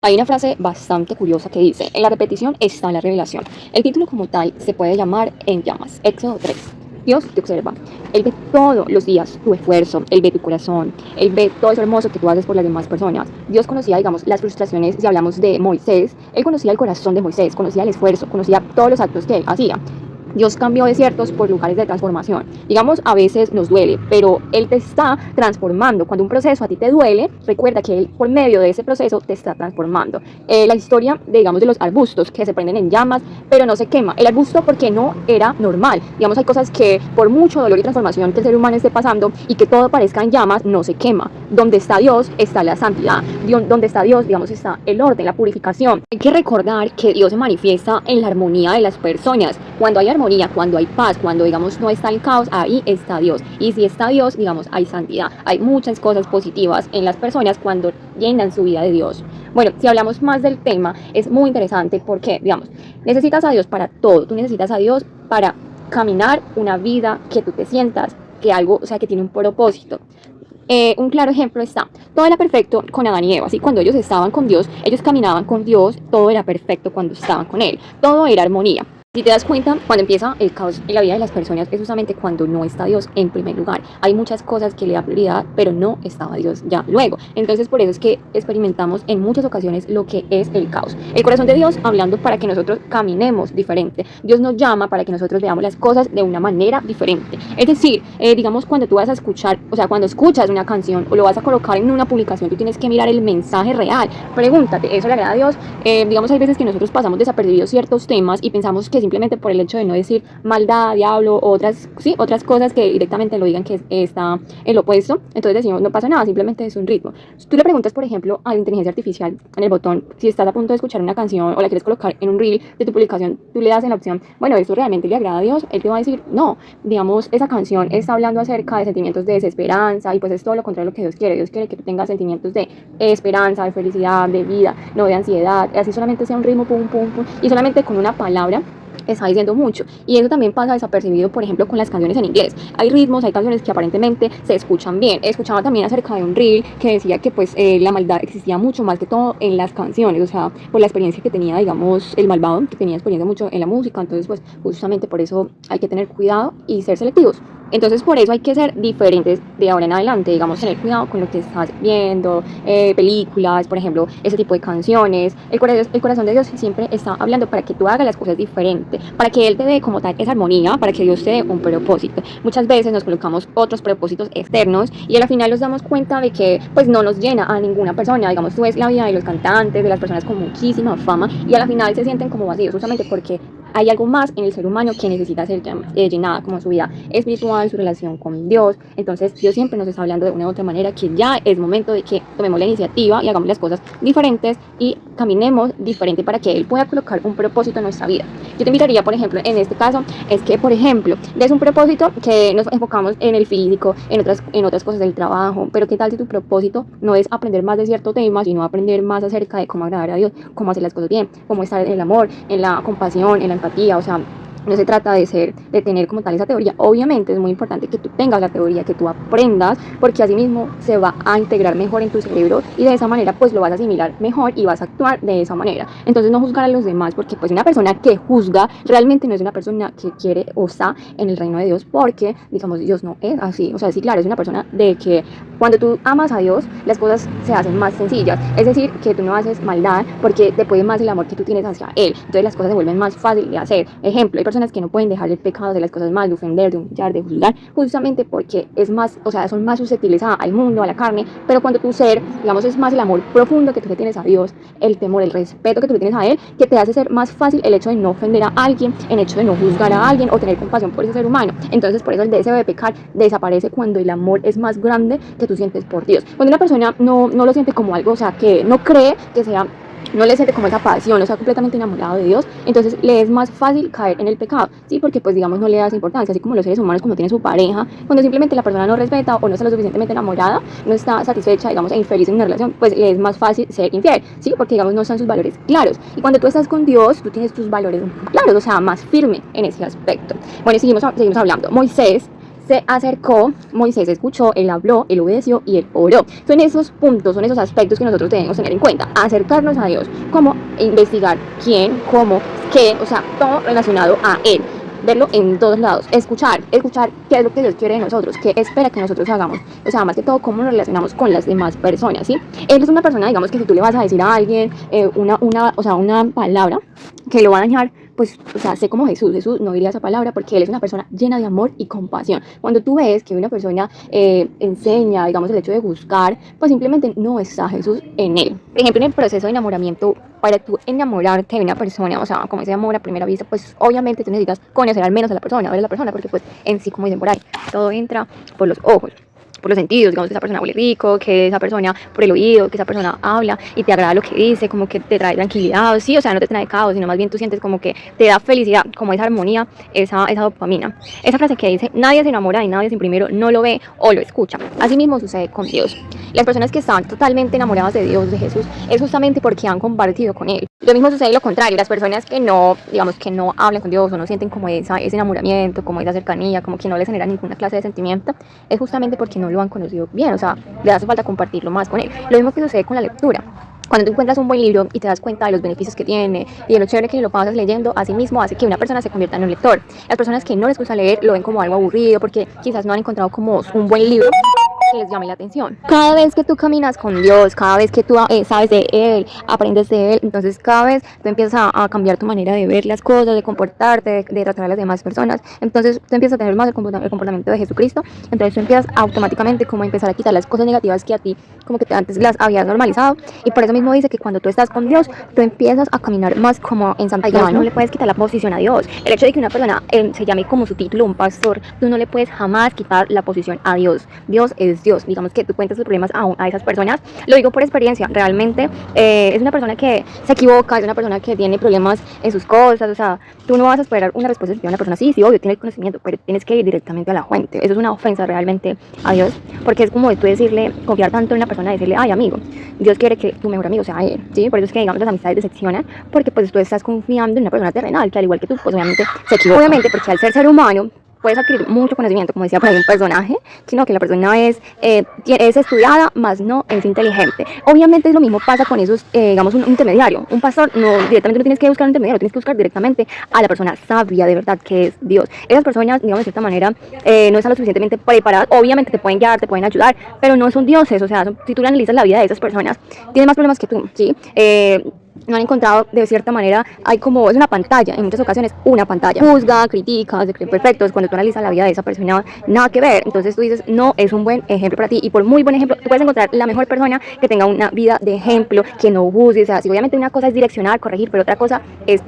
Hay una frase bastante curiosa que dice, en la repetición está la revelación. El título como tal se puede llamar En llamas, Éxodo 3. Dios te observa, Él ve todos los días tu esfuerzo, Él ve tu corazón, Él ve todo eso hermoso que tú haces por las demás personas. Dios conocía, digamos, las frustraciones, si hablamos de Moisés, Él conocía el corazón de Moisés, conocía el esfuerzo, conocía todos los actos que Él hacía. Dios cambió desiertos por lugares de transformación. Digamos, a veces nos duele, pero Él te está transformando. Cuando un proceso a ti te duele, recuerda que Él, por medio de ese proceso, te está transformando. La historia, digamos, de los arbustos que se prenden en llamas, pero no se quema. El arbusto porque no era normal. Digamos, hay cosas que por mucho dolor y transformación que el ser humano esté pasando y que todo parezca en llamas, no se quema. Donde está Dios, está la santidad. Donde está Dios, digamos, está el orden, la purificación. Hay que recordar que Dios se manifiesta en la armonía de las personas. Cuando hay armonía, cuando hay paz, cuando digamos no está el caos, ahí está Dios. Y si está Dios, digamos, hay santidad. Hay muchas cosas positivas en las personas cuando llenan su vida de Dios. Bueno, si hablamos más del tema, es muy interesante porque, digamos, necesitas a Dios para todo. Tú necesitas a Dios para caminar una vida que tú te sientas que algo, o sea, que tiene un propósito. Un claro ejemplo está, todo era perfecto con Adán y Eva, ¿sí? Cuando ellos estaban con Dios, ellos caminaban con Dios, todo era perfecto cuando estaban con Él, todo era armonía. Si te das cuenta, cuando empieza el caos en la vida de las personas es justamente cuando no está Dios en primer lugar. Hay muchas cosas que le da prioridad, pero no estaba Dios ya luego. Entonces por eso es que experimentamos en muchas ocasiones lo que es el caos. El corazón de Dios hablando para que nosotros caminemos diferente. Dios nos llama para que nosotros veamos las cosas de una manera diferente. Es decir, digamos cuando tú vas a escuchar, o sea, cuando escuchas una canción o lo vas a colocar en una publicación, tú tienes que mirar el mensaje real. Pregúntate, ¿eso le agrada a Dios? Digamos, hay veces que nosotros pasamos desapercibidos ciertos temas y pensamos que simplemente por el hecho de no decir maldad, diablo o otras cosas que directamente lo digan que está el opuesto, entonces decimos no pasa nada, simplemente es un ritmo. Si tú le preguntas por ejemplo a la inteligencia artificial en el botón, si estás a punto de escuchar una canción o la quieres colocar en un reel de tu publicación, tú le das en la opción, bueno, ¿esto realmente le agrada a Dios? Él te va a decir, no, digamos, esa canción está hablando acerca de sentimientos de desesperanza y pues es todo lo contrario de lo que Dios quiere. Dios quiere que tú tengas sentimientos de esperanza, de felicidad, de vida, no de ansiedad, así solamente sea un ritmo pum pum pum y solamente con una palabra está diciendo mucho. Y eso también pasa desapercibido, por ejemplo, con las canciones en inglés. Hay ritmos, hay canciones que aparentemente se escuchan bien. Escuchaba también acerca de un reel que decía que pues la maldad existía mucho más que todo en las canciones, o sea, por la experiencia que tenía, digamos, el malvado, que tenía experiencia mucho en la música. Entonces, pues justamente por eso hay que tener cuidado y ser selectivos. Entonces por eso hay que ser diferentes de ahora en adelante, digamos, tener cuidado con lo que estás viendo, películas, por ejemplo, ese tipo de canciones. El corazón de Dios siempre está hablando para que tú hagas las cosas diferentes, para que Él te dé como tal esa armonía, para que Dios te dé un propósito. Muchas veces nos colocamos otros propósitos externos y al final nos damos cuenta de que pues no nos llena a ninguna persona. Digamos, tú ves la vida de los cantantes, de las personas con muchísima fama y a la final se sienten como vacíos, justamente porque hay algo más en el ser humano que necesita ser llenada, como su vida espiritual, su relación con Dios. Entonces Dios siempre nos está hablando de una u otra manera que ya es momento de que tomemos la iniciativa y hagamos las cosas diferentes y caminemos diferente para que Él pueda colocar un propósito en nuestra vida. Yo te invitaría, por ejemplo, en este caso, es que, por ejemplo, des un propósito que nos enfocamos en el físico, en otras cosas del trabajo, pero ¿qué tal si tu propósito no es aprender más de cierto tema, sino aprender más acerca de cómo agradar a Dios, cómo hacer las cosas bien, cómo estar en el amor, en la compasión, en la empatía? O sea, no se trata de tener como tal esa teoría. Obviamente es muy importante que tú tengas la teoría, que tú aprendas, porque así mismo se va a integrar mejor en tu cerebro y de esa manera pues lo vas a asimilar mejor y vas a actuar de esa manera. Entonces no juzgar a los demás, porque pues una persona que juzga realmente no es una persona que quiere o está en el reino de Dios, porque digamos Dios no es así. O sea, sí, claro, es una persona de que cuando tú amas a Dios las cosas se hacen más sencillas, es decir, que tú no haces maldad porque te puede más el amor que tú tienes hacia Él, entonces las cosas se vuelven más fáciles de hacer. Ejemplo, hay personas que no pueden dejar el pecado, de las cosas mal, de ofender, de humillar, de juzgar, justamente porque es más, o sea, son más susceptibles al mundo, a la carne, pero cuando tu ser, digamos, es más el amor profundo que tú le tienes a Dios, el temor, el respeto que tú le tienes a Él, que te hace ser más fácil el hecho de no ofender a alguien, el hecho de no juzgar a alguien o tener compasión por ese ser humano. Entonces, por eso el deseo de pecar desaparece cuando el amor es más grande que tú sientes por Dios. Cuando una persona no lo siente como algo, o sea, que no cree que sea, no le siente como esa pasión, no está completamente enamorado de Dios, entonces le es más fácil caer en el pecado, ¿sí? Porque pues digamos no le das importancia, así como los seres humanos cuando tienen su pareja, cuando simplemente la persona no respeta o no está lo suficientemente enamorada, no está satisfecha, digamos, e infeliz en una relación, pues le es más fácil ser infiel, ¿sí? Porque digamos no están sus valores claros, y cuando tú estás con Dios, tú tienes tus valores claros, o sea, más firme en ese aspecto. Bueno, seguimos hablando. Moisés se acercó, Moisés escuchó, él habló, él obedeció y él oró. Son esos puntos, son esos aspectos que nosotros debemos tener en cuenta. Acercarnos a Dios, como investigar quién, cómo, qué, o sea, todo relacionado a Él. Verlo en todos lados, escuchar qué es lo que Dios quiere de nosotros, qué espera que nosotros hagamos, o sea, más que todo cómo nos relacionamos con las demás personas, ¿sí? Él es una persona, digamos, que si tú le vas a decir a alguien una palabra que lo va a dañar, pues, o sea, sé como Jesús no diría esa palabra porque Él es una persona llena de amor y compasión. Cuando tú ves que una persona enseña, digamos, el hecho de buscar, pues simplemente no está Jesús en él. Por ejemplo, en el proceso de enamoramiento, para tú enamorarte de una persona, o sea, como ese amor a primera vista, pues obviamente tú necesitas conocer al menos a la persona, ver a la persona, porque pues en sí, como dicen por ahí, todo entra por los ojos, por los sentidos, digamos que esa persona huele rico, que esa persona por el oído, que esa persona habla y te agrada lo que dice, como que te trae tranquilidad, sí, o sea, no te trae caos, sino más bien tú sientes como que te da felicidad, como esa armonía, esa dopamina. Esa frase que dice, nadie se enamora y nadie sin primero no lo ve o lo escucha. Así mismo sucede con Dios. Las personas que están totalmente enamoradas de Dios, de Jesús, es justamente porque han compartido con Él. Lo mismo sucede lo contrario, las personas que no, digamos, que no hablan con Dios o no sienten como ese enamoramiento, como esa cercanía, como que no les genera ninguna clase de sentimiento, es justamente porque no lo han conocido bien, o sea, le hace falta compartirlo más con Él. Lo mismo que sucede con la lectura. Cuando tú encuentras un buen libro y te das cuenta de los beneficios que tiene y de lo chévere que lo pasas leyendo, así mismo hace que una persona se convierta en un lector. Las personas que no les gusta leer lo ven como algo aburrido porque quizás no han encontrado como un buen libro que les llame la atención. Cada vez que tú caminas con Dios, cada vez que tú sabes de Él, aprendes de Él, entonces cada vez tú empiezas a cambiar tu manera de ver las cosas, de comportarte, de tratar a las demás personas. Entonces tú empiezas a tener más el comportamiento de Jesucristo. Entonces tú empiezas automáticamente como a empezar a quitar las cosas negativas que a ti como que antes las habías normalizado. Y por eso mismo dice que cuando tú estás con Dios, tú empiezas a caminar más como en santidad. No le puedes quitar la posición a Dios. El hecho de que una persona se llame como su título un pastor, tú no le puedes jamás quitar la posición a Dios. Dios es Dios. Digamos que tú cuentas tus problemas a esas personas. Lo digo por experiencia. Realmente es una persona que se equivoca, es una persona que tiene problemas en sus cosas. O sea, tú no vas a esperar una respuesta de una persona. Sí, obvio, tiene el conocimiento, pero tienes que ir directamente a la fuente. Eso es una ofensa realmente a Dios, porque es como de tú decirle, confiar tanto en una persona, decirle, ay, amigo, Dios quiere que tu mejor amigo sea Él, ¿sí? Por eso es que, digamos, las amistades decepcionan, porque pues tú estás confiando en una persona terrenal, que al igual que tú, pues obviamente se equivoca. Obviamente, porque al ser humano, puedes adquirir mucho conocimiento, como decía por ahí un personaje, sino que la persona es estudiada, más no es inteligente. Obviamente lo mismo pasa con esos, digamos, un intermediario. Un pastor, no, directamente no tienes que buscar un intermediario, tienes que buscar directamente a la persona sabia de verdad, que es Dios. Esas personas, digamos, de cierta manera, no están lo suficientemente preparadas. Obviamente te pueden guiar, te pueden ayudar, pero no son dioses. O sea, si tú analizas la vida de esas personas, tienen más problemas que tú, ¿sí? No han encontrado, de cierta manera, hay como, es una pantalla, en muchas ocasiones una pantalla, juzga, critica, se creen perfectos. Cuando tú analizas la vida de esa persona, nada que ver. Entonces tú dices, no es un buen ejemplo para ti, y por muy buen ejemplo, tú puedes encontrar la mejor persona que tenga una vida de ejemplo, que no juzgue. O sea, si obviamente una cosa es direccionar, corregir, pero otra cosa es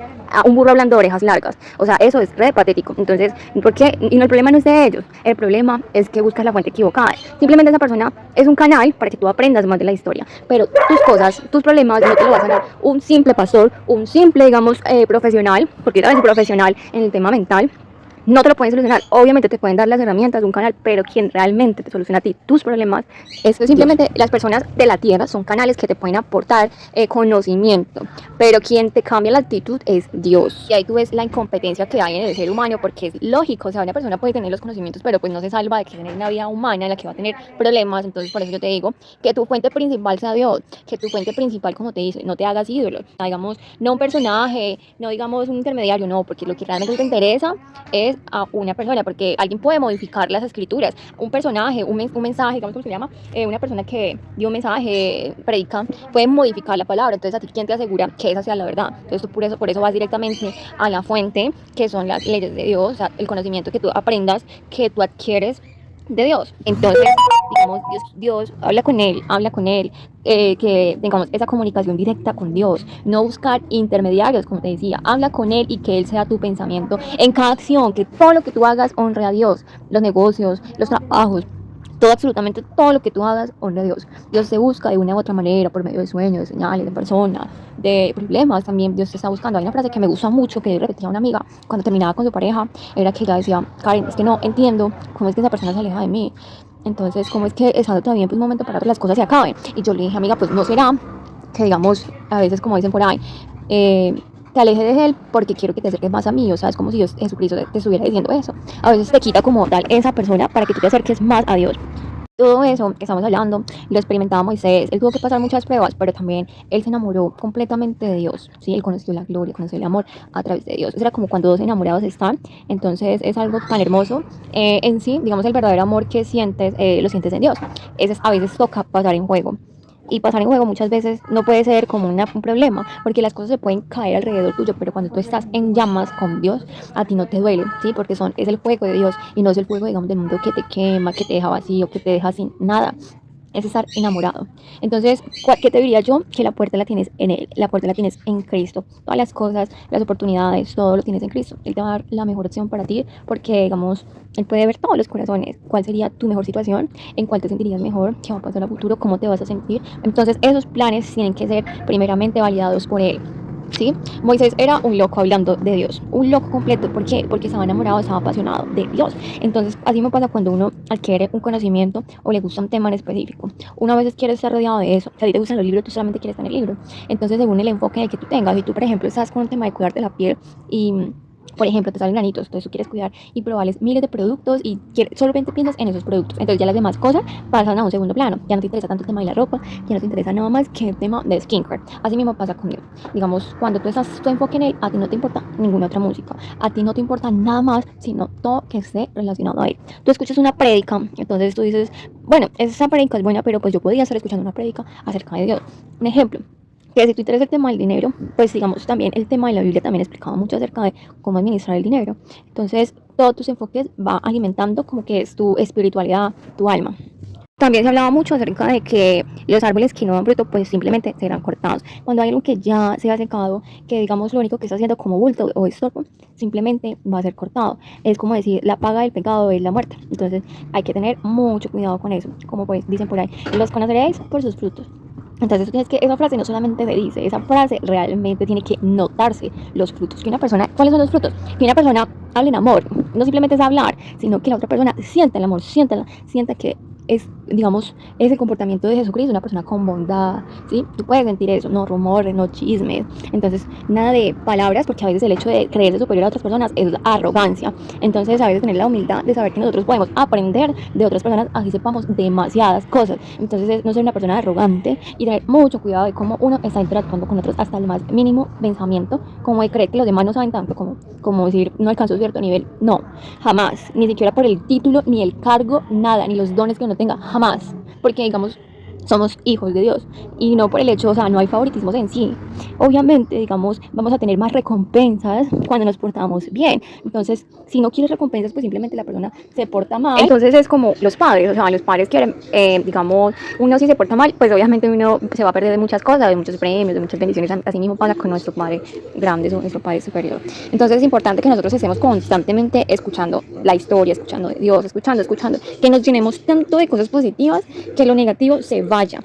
un burro hablando de orejas largas. O sea, eso es re patético. Entonces, ¿por qué? Y no, el problema no es de ellos, el problema es que buscas la fuente equivocada. Simplemente esa persona es un canal para que tú aprendas más de la historia, pero tus cosas, tus problemas no te lo va a sanar un simple pastor, un simple, digamos, profesional, porque yo también soy profesional en el tema mental. No te lo pueden solucionar. Obviamente te pueden dar las herramientas de un canal, pero quien realmente te soluciona a ti tus problemas es simplemente Dios. Las personas de la tierra son canales que te pueden aportar conocimiento, pero quien te cambia la actitud es Dios. Y ahí tú ves la incompetencia que hay en el ser humano, porque es lógico. O sea, una persona puede tener los conocimientos, pero pues no se salva de que tener una vida humana en la que va a tener problemas. Entonces por eso yo te digo que tu fuente principal sea Dios, que tu fuente principal, como te dice, no te hagas ídolo. Digamos, no un personaje, no digamos un intermediario, no, porque lo que realmente te interesa es a una persona, porque alguien puede modificar las escrituras, un personaje, un mensaje, digamos, ¿cómo se llama? Una persona que dio un mensaje, predica, puede modificar la palabra. Entonces, ¿a ti quién te asegura que esa sea la verdad? Entonces tú por eso vas directamente a la fuente, que son las leyes de Dios, o sea, el conocimiento que tú aprendas, que tú adquieres de Dios. Entonces, digamos, Dios habla con él, que tengamos esa comunicación directa con Dios, no buscar intermediarios, como te decía. Habla con Él y que Él sea tu pensamiento en cada acción, que todo lo que tú hagas honre a Dios, los negocios, los trabajos, todo, absolutamente todo lo que tú hagas honre a Dios. Dios te busca de una u otra manera, por medio de sueños, de señales, de personas, de problemas. También Dios te está buscando. Hay una frase que me gusta mucho, que repetía una amiga cuando terminaba con su pareja, era que ella decía, Karen, es que no entiendo cómo es que esa persona se aleja de mí. Entonces, ¿cómo es que estando todavía en un momento para que las cosas se acaben? Y yo le dije, amiga, pues no será que, digamos, a veces, como dicen por ahí, te alejes de él porque quiero que te acerques más a mí. O sea, es como si Dios, Jesucristo te estuviera diciendo eso. A veces te quita como tal esa persona para que tú te acerques más a Dios. Todo eso que estamos hablando lo experimentaba Moisés. Él tuvo que pasar muchas pruebas, pero también él se enamoró completamente de Dios. ¿Sí? Él conoció la gloria, conoció el amor a través de Dios. Eso era como cuando dos enamorados están. Entonces es algo tan hermoso. En sí, digamos, el verdadero amor que sientes, lo sientes en Dios. A veces toca pasar en juego. Y pasar en juego muchas veces no puede ser como un problema, porque las cosas se pueden caer alrededor tuyo, pero cuando tú estás en llamas con Dios, a ti no te duele, ¿sí? Porque es el fuego de Dios y no es el fuego, digamos, del mundo que te quema, que te deja vacío, que te deja sin nada. Es estar enamorado. Entonces, ¿qué te diría yo? Que la puerta la tienes en Él, la puerta la tienes en Cristo. Todas las cosas, las oportunidades, todo lo tienes en Cristo. Él te va a dar la mejor opción para ti porque, digamos, Él puede ver todos los corazones. ¿Cuál sería tu mejor situación? ¿En cuál te sentirías mejor? ¿Qué va a pasar a futuro? ¿Cómo te vas a sentir? Entonces, esos planes tienen que ser primeramente validados por Él. ¿Sí? Moisés era un loco hablando de Dios, un loco completo. ¿Por qué? Porque estaba enamorado, estaba apasionado de Dios. Entonces, así me pasa cuando uno adquiere un conocimiento o le gusta un tema en específico. Uno a veces quiere estar rodeado de eso. Si a ti te gustan los libros, tú solamente quieres estar en el libro. Entonces, según el enfoque en el que tú tengas, si tú, por ejemplo, estás con un tema de cuidarte la piel y por ejemplo, te salen granitos, entonces tú quieres cuidar y probarles miles de productos y solamente piensas en esos productos. Entonces ya las demás cosas pasan a un segundo plano. Ya no te interesa tanto el tema de la ropa, ya no te interesa nada más que el tema de skincare. Así mismo pasa conmigo. Digamos, cuando tú estás tu enfoque en él, a ti no te importa ninguna otra música. A ti no te importa nada más, sino todo que esté relacionado a él. Tú escuchas una prédica, entonces tú dices, bueno, esa prédica es buena, pero pues yo podría estar escuchando una prédica acerca de Dios. Un ejemplo, que si tú interesa el tema del dinero, pues digamos también el tema de la Biblia también explicaba mucho acerca de cómo administrar el dinero. Entonces, todos tus enfoques va alimentando como que es tu espiritualidad, tu alma. También se hablaba mucho acerca de que los árboles que no dan fruto pues simplemente serán cortados. Cuando hay algo que ya se ha secado, que digamos lo único que está haciendo como bulto o estorbo, simplemente va a ser cortado. Es como decir, la paga del pecado es la muerte. Entonces hay que tener mucho cuidado con eso. Como pues dicen por ahí, los conoceréis por sus frutos. Entonces tú tienes que, esa frase no solamente se dice, esa frase realmente tiene que notarse los frutos. Que una persona, ¿cuáles son los frutos? Que una persona hable en amor, no simplemente es hablar, sino que la otra persona sienta el amor, sienta que es, digamos, es el comportamiento de Jesucristo, una persona con bondad, ¿sí? Tú puedes sentir eso, no rumores, no chismes. Entonces, nada de palabras, porque a veces el hecho de creerse superior a otras personas es arrogancia. Entonces, a veces tener la humildad de saber que nosotros podemos aprender de otras personas, así sepamos demasiadas cosas. Entonces, es no ser una persona arrogante y tener mucho cuidado de cómo uno está interactuando con otros hasta el más mínimo pensamiento, como de creer que los demás no saben tanto, como decir, no alcanzo cierto nivel. No, jamás, ni siquiera por el título, ni el cargo, nada, ni los dones que uno tenga, jamás, porque digamos somos hijos de Dios y no por el hecho, o sea, no hay favoritismos en sí. Obviamente, digamos, vamos a tener más recompensas cuando nos portamos bien. Entonces, si no quieres recompensas, pues simplemente la persona se porta mal. Entonces es como los padres, o sea, los padres quieren, digamos, uno si se porta mal, pues obviamente uno se va a perder de muchas cosas, de muchos premios, de muchas bendiciones. Así mismo pasa con nuestro Padre grande, nuestro Padre superior. Entonces es importante que nosotros estemos constantemente escuchando la historia, escuchando de Dios, escuchando, que nos llenemos tanto de cosas positivas que lo negativo se vaya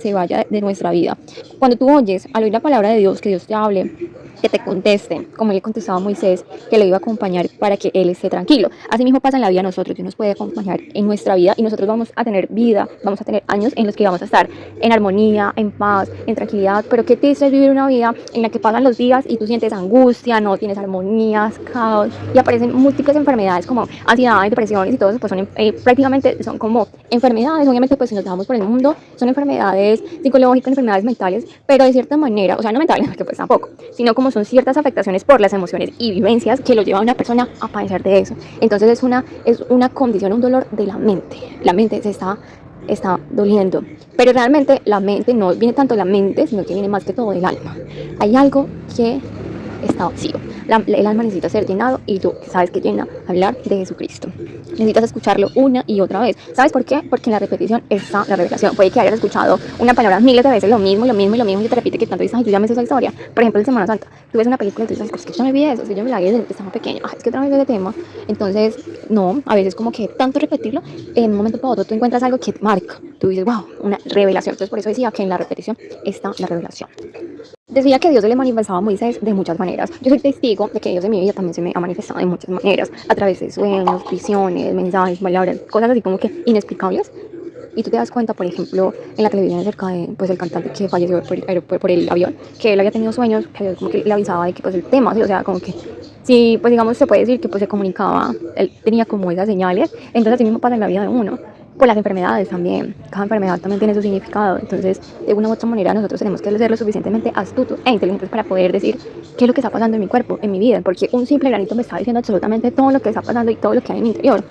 de nuestra vida. Cuando tú oyes, al oír la palabra de Dios, que Dios te hable, que te conteste, como le contestaba a Moisés, que lo iba a acompañar para que él esté tranquilo. Así mismo pasa en la vida de nosotros, Dios nos puede acompañar en nuestra vida y nosotros vamos a tener vida, vamos a tener años en los que vamos a estar en armonía, en paz, en tranquilidad, pero qué triste es vivir una vida en la que pasan los días y tú sientes angustia, no tienes armonías, caos y aparecen múltiples enfermedades como ansiedad, depresiones y todo eso, pues son prácticamente son como enfermedades. Obviamente pues si nos dejamos por el mundo son enfermedades psicológicas, enfermedades mentales, pero de cierta manera, o sea, no mentales, porque pues tampoco, sino como son ciertas afectaciones por las emociones y vivencias que lo lleva a una persona a padecer de eso. Entonces es una condición, un dolor de la mente. La mente se está doliendo, pero realmente la mente no viene tanto de la mente, sino que viene más que todo del alma. Hay algo que está vacío. El alma necesita ser llenado y tú sabes que llena hablar de Jesucristo. Necesitas escucharlo una y otra vez. ¿Sabes por qué? Porque en la repetición está la revelación. Puede que hayas escuchado una palabra miles de veces, lo mismo y te repite que tanto dices, ay, yo ya me sé esa historia. Por ejemplo, en Semana Santa, tú ves una película y tú dices, es que yo me vi eso, si yo me la vi desde que estaba pequeña, es que otra vez ese tema. Entonces, no, a veces como que tanto repetirlo, en un momento para otro tú encuentras algo que te marca. Tú dices, wow, una revelación. Entonces, por eso decía que en la repetición está la revelación. Decía que Dios se le manifestaba a Moisés de muchas maneras. Yo soy testigo de que Dios en mi vida también se me ha manifestado de muchas maneras, a través de sueños, visiones, mensajes, palabras, cosas así como que inexplicables. Y tú te das cuenta, por ejemplo, en la televisión acerca de pues, el cantante que falleció por el avión, que él había tenido sueños, que como que le avisaba de que pues el tema, ¿sí? O sea, como que sí, pues digamos, se puede decir que pues se comunicaba, él tenía como esas señales, entonces así mismo pasa en la vida de uno. Pues las enfermedades también, cada enfermedad también tiene su significado, entonces de una u otra manera nosotros tenemos que ser lo suficientemente astutos e inteligentes para poder decir qué es lo que está pasando en mi cuerpo, en mi vida, porque un simple granito me está diciendo absolutamente todo lo que está pasando y todo lo que hay en mi interior.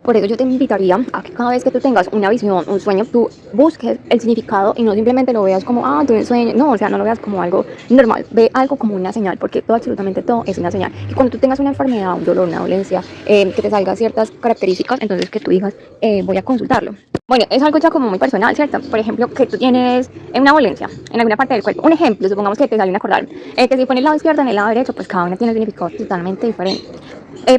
Por eso yo te invitaría a que cada vez que tú tengas una visión, un sueño, tú busques el significado y no simplemente lo veas como, ah, tuve un sueño. No, o sea, no lo veas como algo normal. Ve algo como una señal, porque todo, absolutamente todo es una señal. Y cuando tú tengas una enfermedad, un dolor, una dolencia, que te salgan ciertas características, entonces que tú digas, voy a consultarlo. Bueno, es algo ya como muy personal, ¿cierto? Por ejemplo, que tú tienes una dolencia en alguna parte del cuerpo. Un ejemplo, supongamos que te sale una cordal. Que si pones el lado izquierdo en el lado derecho, pues cada una tiene un significado totalmente diferente.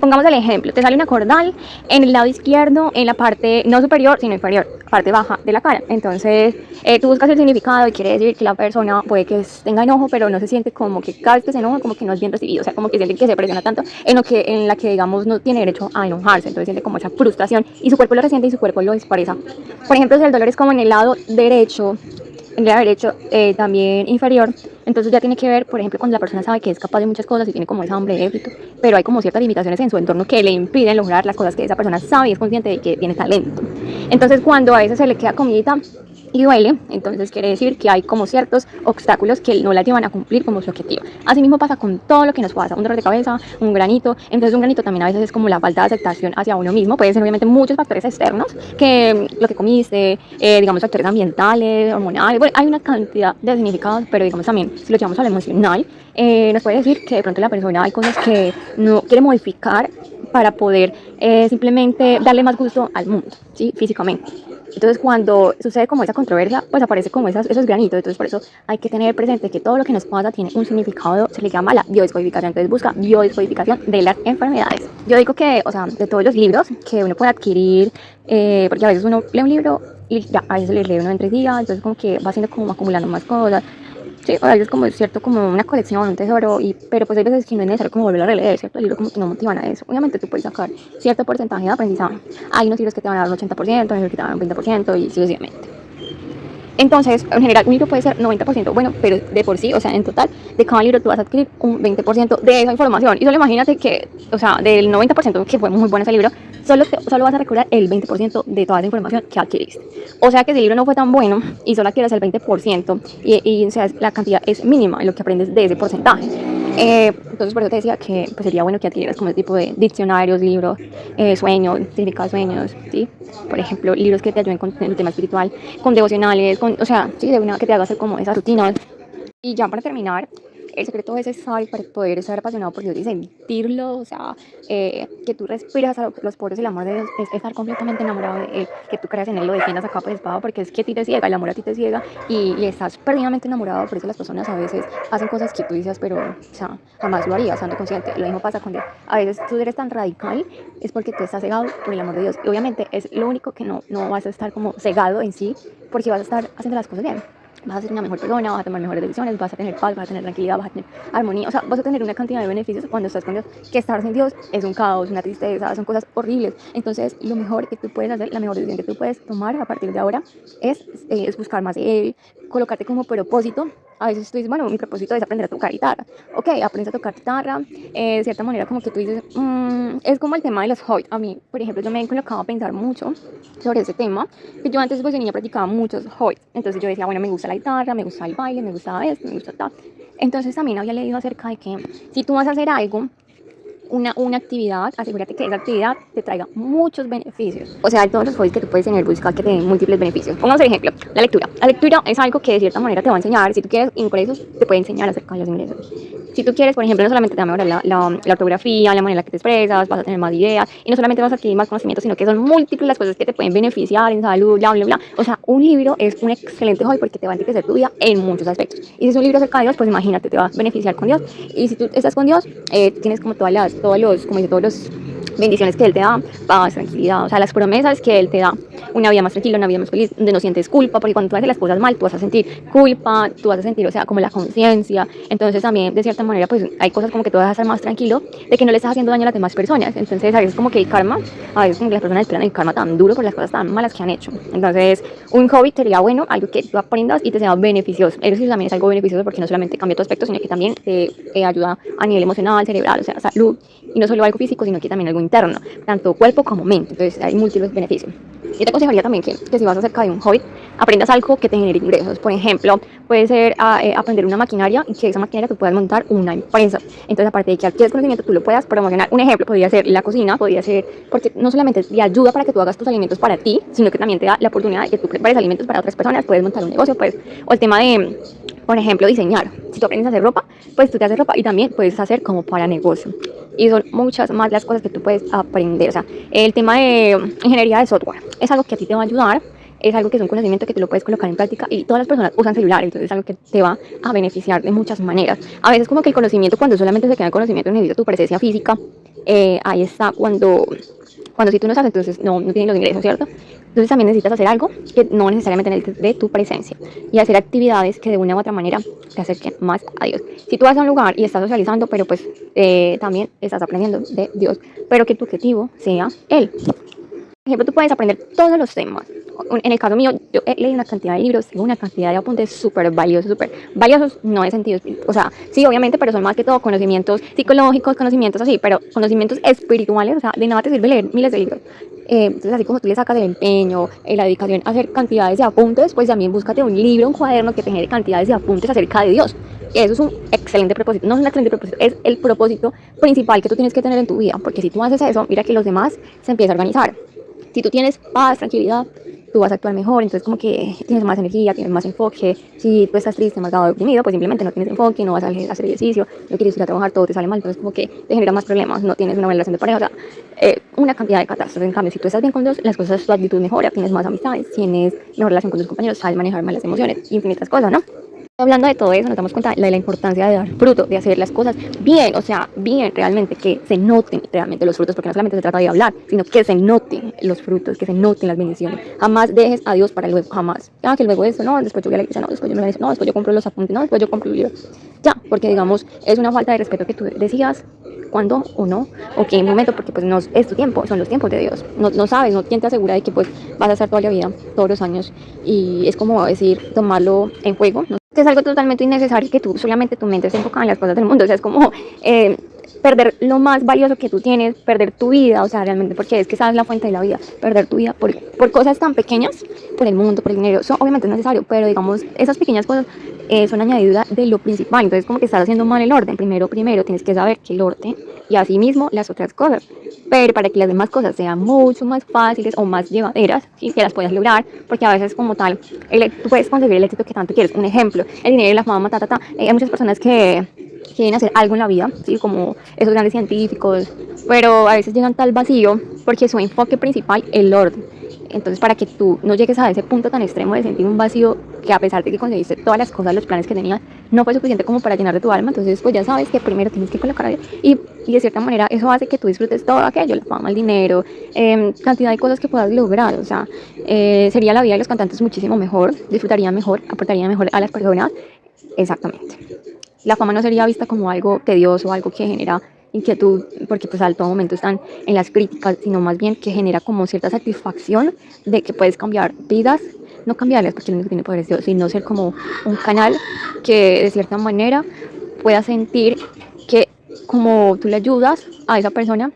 Pongamos el ejemplo, te sale una cordal en el lado izquierdo, en la parte no superior, sino inferior, parte baja de la cara. Entonces, tú buscas el significado y quiere decir que la persona puede que tenga enojo, pero no se siente como que cada vez que se enoja, como que no es bien recibido. O sea, como que siente que se presiona tanto en la que digamos, no tiene derecho a enojarse. Entonces, siente como esa frustración y su cuerpo lo resiente y su cuerpo lo expresa. Por ejemplo, si el dolor es como en el lado derecho también inferior, entonces ya tiene que ver, por ejemplo, cuando la persona sabe que es capaz de muchas cosas y tiene como esa hambre de éxito, pero hay como ciertas limitaciones en su entorno que le impiden lograr las cosas que esa persona sabe y es consciente de que tiene talento. Entonces cuando a veces se le queda comidita y duele, entonces quiere decir que hay como ciertos obstáculos que no la llevan a cumplir como su objetivo. Así mismo pasa con todo lo que nos pasa, un dolor de cabeza, un granito, entonces un granito también a veces es como la falta de aceptación hacia uno mismo, puede ser obviamente muchos factores externos, que lo que comiste, digamos factores ambientales, hormonales, bueno, hay una cantidad de significados, pero digamos también, si lo llevamos a lo emocional, nos puede decir que de pronto la persona hay cosas que no quiere modificar para poder simplemente darle más gusto al mundo, ¿sí? Físicamente. Entonces cuando sucede como esa controversia, pues aparece como esos granitos. Entonces por eso hay que tener presente que todo lo que nos pasa tiene un significado, se le llama la biodescodificación. Entonces busca biodescodificación de las enfermedades. Yo digo que, o sea, de todos los libros que uno puede adquirir, porque a veces uno lee un libro y ya, a veces le lee uno en 3 días, entonces como que va haciendo como acumulando más cosas. Sí, a veces como es cierto, como una colección, un tesoro, pero pues hay veces que no es necesario como volver a releer, ¿cierto? El libro como que no motivan a eso. Obviamente tú puedes sacar cierto porcentaje de aprendizaje. Hay unos libros que te van a dar un 80%, hay otros que te van a dar un 20% y sucesivamente. Entonces, en general, un libro puede ser 90% bueno, pero de por sí, o sea, en total, de cada libro tú vas a adquirir un 20% de esa información. Y solo imagínate que, o sea, del 90% que fue muy bueno ese libro, solo vas a recordar el 20% de toda esa información que adquiriste. O sea que si el libro no fue tan bueno y solo adquieres el 20% o sea, la cantidad es mínima en lo que aprendes de ese porcentaje. Entonces por eso te decía que pues, sería bueno que adquirieras como ese tipo de diccionarios, libros, sueños, significados de sueños, ¿sí? Por ejemplo, libros que te ayuden con el tema espiritual, con devocionales, o sea, sí, de una que te haga hacer como esas rutinas. Y ya para terminar, el secreto es estar para poder estar apasionado por Dios y sentirlo, o sea, que tú respiras a los poros del amor de Dios, es estar completamente enamorado de Él, que tú creas en Él, lo defiendas a capa de espada, porque es que a ti te ciega, el amor a ti te ciega y estás perdidamente enamorado. Por eso las personas a veces hacen cosas que tú dices, pero, o sea, jamás lo harías, estando consciente. Lo mismo pasa con Dios. A veces tú eres tan radical, es porque tú estás cegado por el amor de Dios. Y obviamente es lo único que no vas a estar como cegado en sí, porque vas a estar haciendo las cosas bien. Vas a ser una mejor persona, vas a tomar mejores decisiones, vas a tener paz, vas a tener tranquilidad, vas a tener armonía, o sea, vas a tener una cantidad de beneficios cuando estás con Dios, que estar sin Dios es un caos, una tristeza, son cosas horribles. Entonces, lo mejor que tú puedes hacer, la mejor decisión que tú puedes tomar a partir de ahora es buscar más de Él, colocarte como propósito. A veces tú dices, bueno, mi propósito es aprender a tocar guitarra. Ok, aprendes a tocar guitarra, de cierta manera como que tú dices, es como el tema de los hobbies. A mí, por ejemplo, yo me he colocado a pensar mucho sobre ese tema, que yo antes pues de niña practicaba muchos hobbies. Entonces yo decía, bueno, me gusta la guitarra, me gusta el baile, me gusta esto, me gusta tal. Entonces también había leído acerca de que si tú vas a hacer algo, una actividad, asegúrate que esa actividad te traiga muchos beneficios. O sea, todos los hobbies que tú puedes tener, busca que te den múltiples beneficios. Pongamos el ejemplo, la lectura. La lectura es algo que de cierta manera te va a enseñar. Si tú quieres ingresos, te puede enseñar acerca de los ingresos. Si tú quieres, por ejemplo, no solamente te va a mejorar la ortografía, la manera en la que te expresas, vas a tener más ideas, y no solamente vas a adquirir más conocimiento, sino que son múltiples las cosas que te pueden beneficiar en salud, bla, bla, bla. O sea, un libro es un excelente hobby porque te va a enriquecer tu vida en muchos aspectos. Y si es un libro acerca de Dios, pues imagínate, te va a beneficiar con Dios. Y si tú estás con Dios, tienes como todos los bendiciones que Él te da, paz, tranquilidad, o sea, las promesas que Él te da. una vida más tranquila, una vida más feliz, donde no sientes culpa, porque cuando tú haces las cosas mal, tú vas a sentir culpa, tú vas a sentir, o sea, como la conciencia. Entonces también, de cierta manera, pues hay cosas como que tú vas a estar más tranquilo de que no le estás haciendo daño a las demás personas. Entonces a veces como que el karma, a veces como que las personas esperan el karma tan duro por las cosas tan malas que han hecho. Entonces un hobby sería bueno, algo que tú aprendas y te sea beneficioso. Eso sí también es algo beneficioso porque no solamente cambia tu aspecto, sino que también te ayuda a nivel emocional, cerebral, o sea, salud, y no solo algo físico, sino que también algo interno, tanto cuerpo como mente. Entonces hay múltiples beneficios. Yo te aconsejaría también que si vas acerca de un hobby, aprendas algo que te genere ingresos. Por ejemplo, puede ser aprender una maquinaria y que esa maquinaria tú puedas montar una empresa. Entonces, aparte de que adquieres conocimiento, tú lo puedas promocionar. Un ejemplo podría ser la cocina, podría ser, porque no solamente te ayuda para que tú hagas tus alimentos para ti, sino que también te da la oportunidad de que tú prepares alimentos para otras personas. Puedes montar un negocio, pues, o el tema de, por ejemplo, diseñar. Si tú aprendes a hacer ropa, pues tú te haces ropa y también puedes hacer como para negocio. Y son muchas más las cosas que tú puedes aprender. O sea, el tema de ingeniería de software es algo que a ti te va a ayudar, es algo que es un conocimiento que tú lo puedes colocar en práctica y todas las personas usan celulares, entonces es algo que te va a beneficiar de muchas maneras. A veces como que el conocimiento, cuando solamente se queda el conocimiento, necesita tu presencia física, ahí está cuando si tú no sabes, entonces no tienes los ingresos, ¿cierto? Entonces también necesitas hacer algo que no necesariamente necesites de tu presencia y hacer actividades que de una u otra manera te acerquen más a Dios. Si tú vas a un lugar y estás socializando, pero pues también estás aprendiendo de Dios, pero que tu objetivo sea Él. Por ejemplo, tú puedes aprender todos los temas. En el caso mío, yo he leído una cantidad de libros, tengo una cantidad de apuntes súper valiosos, no en sentido, o sea, sí, obviamente, pero son más que todo conocimientos psicológicos, conocimientos así, pero conocimientos espirituales, o sea, de nada te sirve leer miles de libros. Entonces, así como tú le sacas el empeño, la dedicación a hacer cantidades de apuntes, pues también búscate un libro, un cuaderno que te genere cantidades de apuntes acerca de Dios. Eso es un excelente propósito, no es un excelente propósito, es el propósito principal que tú tienes que tener en tu vida, porque si tú haces eso, mira que los demás se empiezan a organizar. Si tú tienes paz, tranquilidad, tú vas a actuar mejor, entonces como que tienes más energía, tienes más enfoque. Si tú estás triste, amargado, deprimido, pues simplemente no tienes enfoque, no vas a hacer ejercicio, no quieres ir a trabajar, todo te sale mal, entonces como que te genera más problemas, no tienes una buena relación de pareja, o sea, una cantidad de catástrofes. En cambio, si tú estás bien con Dios, las cosas, tu actitud mejora, tienes más amistades, tienes mejor relación con tus compañeros, sabes manejar más las emociones, infinitas cosas, ¿no? Hablando de todo eso, nos damos cuenta de la importancia de dar fruto, de hacer las cosas bien, o sea, bien realmente, que se noten realmente los frutos, porque no solamente se trata de hablar, sino que se noten los frutos, que se noten las bendiciones. Jamás dejes a Dios para luego, jamás. Ya, que luego eso, no, después yo voy a la iglesia, no, después yo me organizo, no, después yo compro los apuntes, no, después yo compro el libro. Ya, porque digamos, es una falta de respeto que tú decidas cuándo o no, o qué momento, porque pues no es tu tiempo, son los tiempos de Dios. No sabes, no quién te asegura de que pues vas a estar toda la vida, todos los años, y es como decir, tomarlo en juego, ¿no? Es algo totalmente innecesario que tú solamente tu mente se enfoca en las cosas del mundo, o sea, es como perder lo más valioso que tú tienes, perder tu vida, o sea, realmente, porque es que esa es la fuente de la vida, perder tu vida por cosas tan pequeñas, por el mundo, por el dinero, eso obviamente es necesario, pero digamos, esas pequeñas cosas son añadidura de lo principal, entonces como que estás haciendo mal el orden, primero tienes que saber que el orden y así mismo las otras cosas, pero para que las demás cosas sean mucho más fáciles o más llevaderas, ¿sí? Que las puedas lograr, porque a veces como tal, tú puedes conseguir el éxito que tanto quieres. Un ejemplo, el dinero y la fama, hay muchas personas que quieren hacer algo en la vida, ¿sí? Como esos grandes científicos, pero a veces llegan tal vacío porque su enfoque principal es el orden. Entonces, para que tú no llegues a ese punto tan extremo de sentir un vacío que a pesar de que conseguiste todas las cosas, los planes que tenías, no fue suficiente como para llenar de tu alma, entonces pues ya sabes que primero tienes que colocar a Dios y de cierta manera eso hace que tú disfrutes todo aquello, la fama, el dinero, cantidad de cosas que puedas lograr, o sea, sería la vida de los cantantes muchísimo mejor, disfrutarían mejor, aportarían mejor a las personas, exactamente. La fama no sería vista como algo tedioso, algo que genera inquietud, porque pues al todo momento están en las críticas, sino más bien que genera como cierta satisfacción de que puedes cambiar vidas, no cambiarlas porque el único que tiene poder es Dios, sino ser como un canal que de cierta manera pueda sentir que como tú le ayudas a esa persona,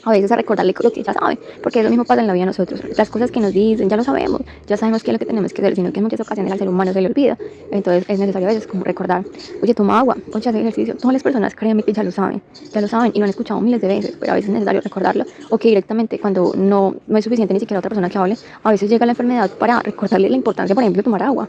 a veces a recordarle lo que ya sabe, porque eso mismo pasa en la vida de nosotros, las cosas que nos dicen ya lo sabemos, ya sabemos qué es lo que tenemos que hacer, sino que en muchas ocasiones al ser humano se le olvida, entonces es necesario a veces como recordar, oye, toma agua, ponte a hacer ejercicio, todas las personas créanme que ya lo saben y lo han escuchado miles de veces, pero a veces es necesario recordarlo, o que directamente cuando no es suficiente ni siquiera otra persona que hable, a veces llega la enfermedad para recordarle la importancia, por ejemplo, de tomar agua.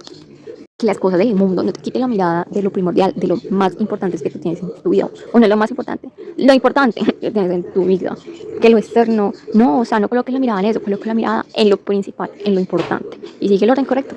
Que las cosas del mundo no te quite la mirada de lo primordial, de lo más importante que tú tienes en tu vida, o no es lo más importante, lo importante que tienes en tu vida, que lo externo, no, o sea, no coloques la mirada en eso, coloques la mirada en lo principal, en lo importante, y sigue el orden correcto.